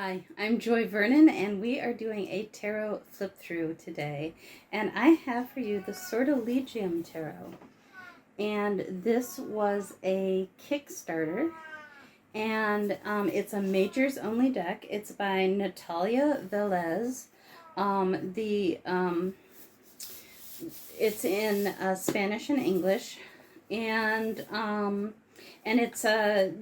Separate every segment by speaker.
Speaker 1: Hi, I'm Joy Vernon, and we are doing a tarot flip through today. And I have for you the Sortilegium Tarot. And this was a Kickstarter, and it's a majors only deck. It's by Natalia Vélez. It's in Spanish and English, and it's a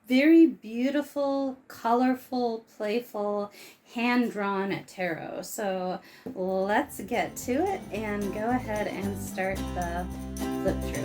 Speaker 1: very beautiful, colorful, playful, hand-drawn tarot. So let's get to it and go ahead and start the flip through.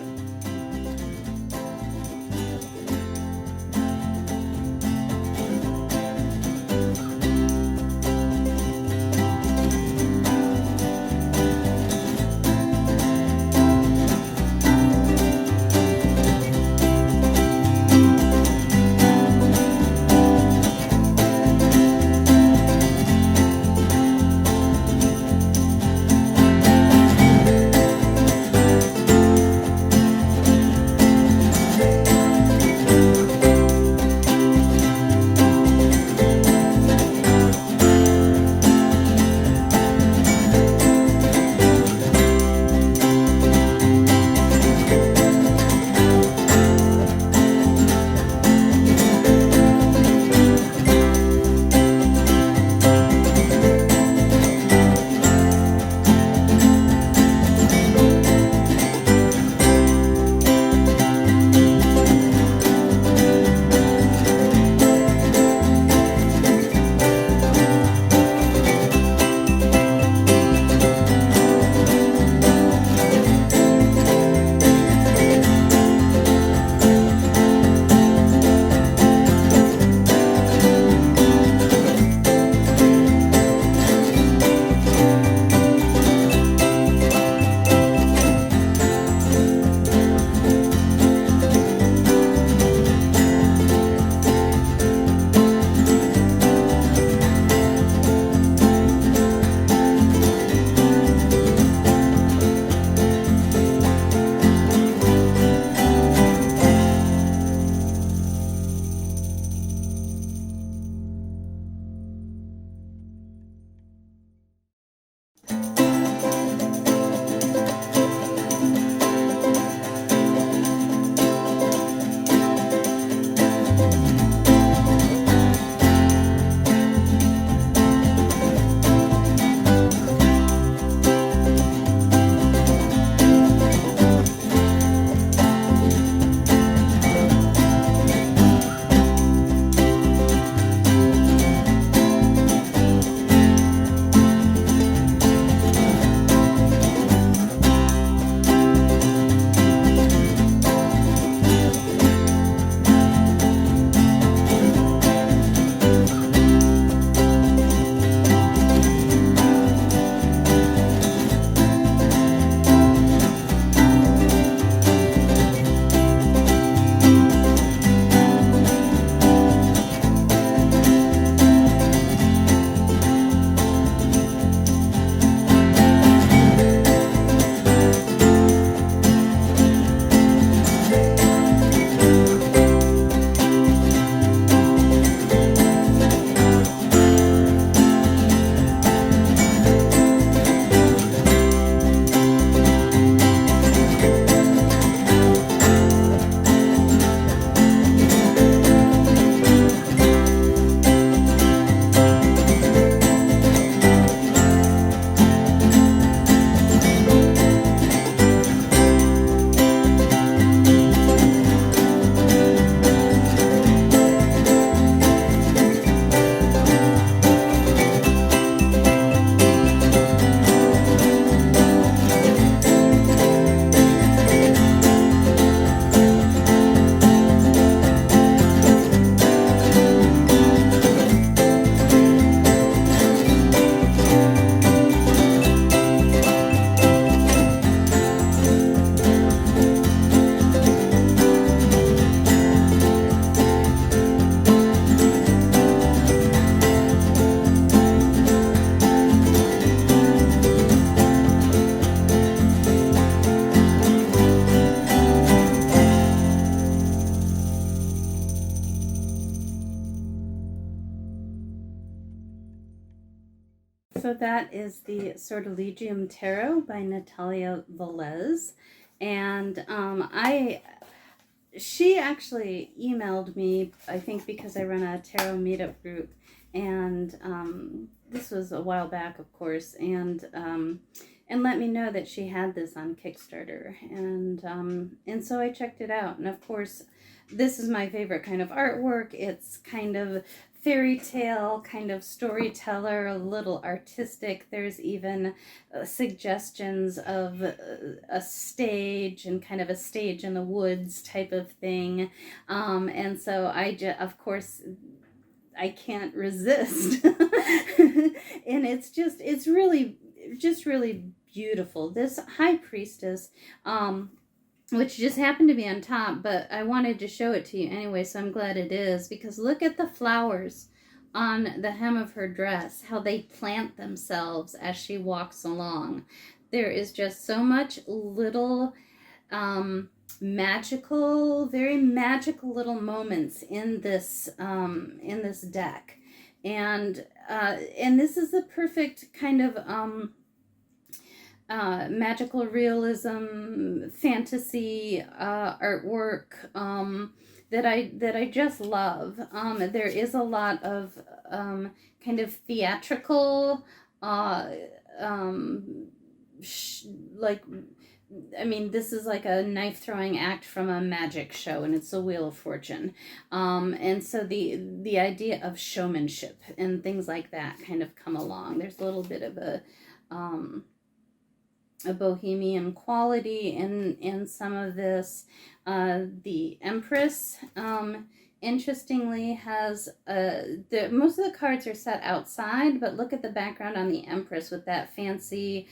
Speaker 1: So that is the Sortilegium Tarot by Natalia Vélez. And she actually emailed me, I think because I run a tarot meetup group. And this was a while back, of course. And let me know that she had this on Kickstarter. And so I checked it out. And of course, this is my favorite kind of artwork. It's kind of fairy tale, kind of storyteller, a little artistic. There's even suggestions of a stage and kind of a stage in the woods type of thing. And so of course, I can't resist. And it's really beautiful. This high priestess, which just happened to be on top, but I wanted to show it to you anyway, so I'm glad it is, because look at the flowers on the hem of her dress, how they plant themselves as she walks along. There is just so much little magical, very magical little moments in this deck. And this is the perfect kind of magical realism, fantasy artwork that I just love. There is a lot of kind of theatrical, this is like a knife throwing act from a magic show, and it's the Wheel of Fortune. And so the idea of showmanship and things like that kind of come along. There's a little bit of a bohemian quality in some of this. The Empress, interestingly, has most of the cards are set outside, but look at the background on the Empress with that fancy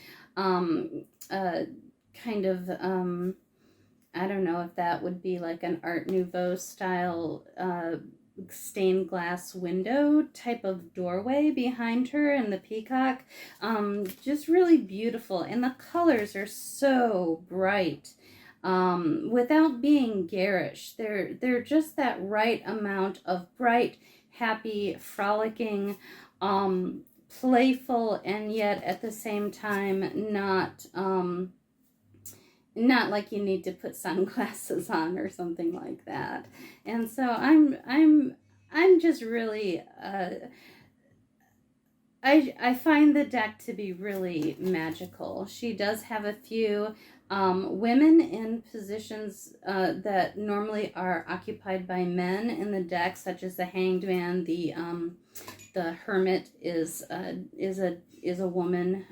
Speaker 1: kind of I don't know if that would be like an Art Nouveau style stained glass window type of doorway behind her, and the peacock, just really beautiful, and the colors are so bright, without being garish. They're just that right amount of bright, happy, frolicking, playful, and yet at the same time not like you need to put sunglasses on or something like that. And so I'm just really I find the deck to be really magical. She does have a few women in positions that normally are occupied by men in the deck, such as the Hanged Man. The Hermit is a woman,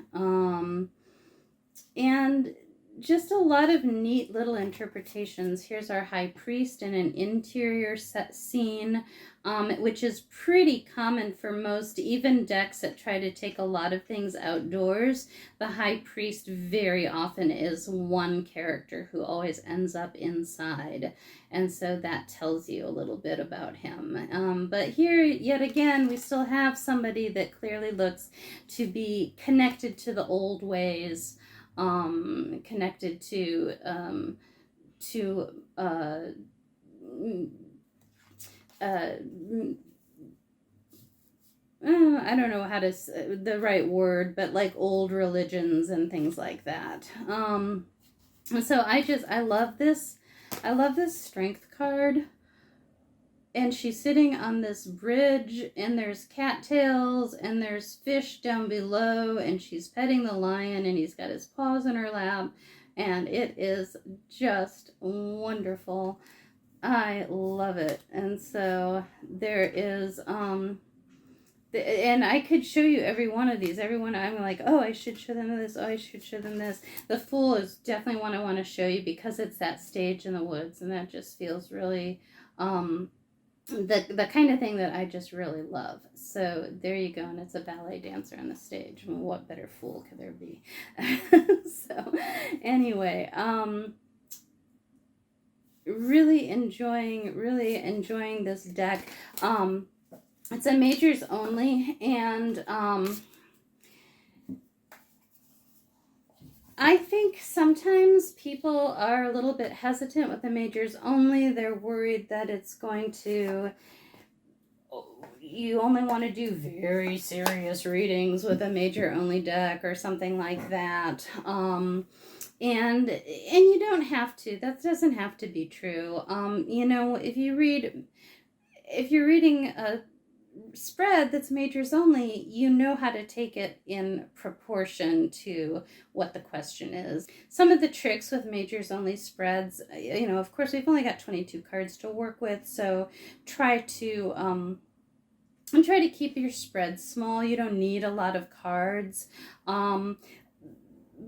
Speaker 1: and just a lot of neat little interpretations. Here's our High Priest in an interior set scene, which is pretty common for most, even decks that try to take a lot of things outdoors. The High Priest very often is one character who always ends up inside, and so that tells you a little bit about him. But here, yet again, we still have somebody that clearly looks to be connected to the old ways, connected to I don't know how to the right word, but like old religions and things like that. So I love this. I love this Strength card. And she's sitting on this bridge, and there's cattails, and there's fish down below, and she's petting the lion, and he's got his paws in her lap, and it is just wonderful. I love it. And so there is, and I could show you every one of these. Every one, I'm like, oh, I should show them this. Oh, I should show them this. The Fool is definitely one I want to show you because it's that stage in the woods, and that just feels really, the kind of thing that I just really love. So there you go, and it's a ballet dancer on the stage. What better fool could there be? So anyway, really enjoying this deck. It's a majors only, and I think sometimes people are a little bit hesitant with the majors only. They're worried that it's going to, you only want to do very serious readings with a major only deck or something like that. And you don't have to. That doesn't have to be true. You know, if you're reading a spread that's majors only, you know how to take it in proportion to what the question is. Some of the tricks with majors only spreads, you know, of course we've only got 22 cards to work with, so try to keep your spread small. You don't need a lot of cards.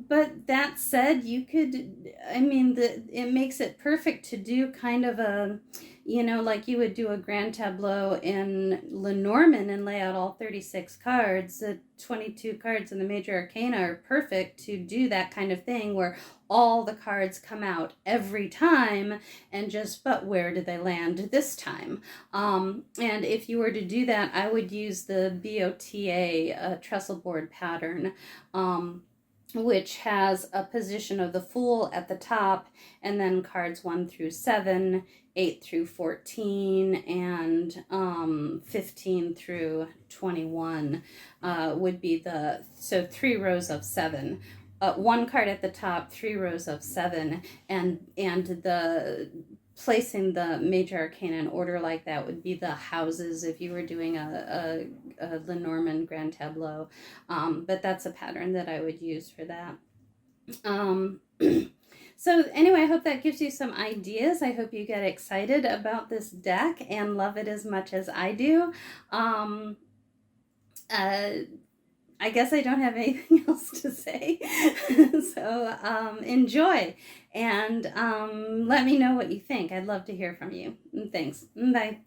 Speaker 1: But that said, you could, I mean, it makes it perfect to do kind of a, you know, like you would do a grand tableau in Lenormand and lay out all 36 cards. The 22 cards in the major arcana are perfect to do that kind of thing where all the cards come out every time and just, but where did they land this time? And if you were to do that, I would use the BOTA trestle board pattern, which has a position of the Fool at the top, and then cards 1 through 7, 8 through 14, and 15 through 21 would be so 3 rows of 7. 1 card at the top, 3 rows of 7, and the placing the major arcana in order like that would be the houses if you were doing a Lenormand grand tableau. But that's a pattern that I would use for that. So anyway, I hope that gives you some ideas. I hope you get excited about this deck and love it as much as I do. I guess I don't have anything else to say. So enjoy and let me know what you think. I'd love to hear from you. Thanks. Bye.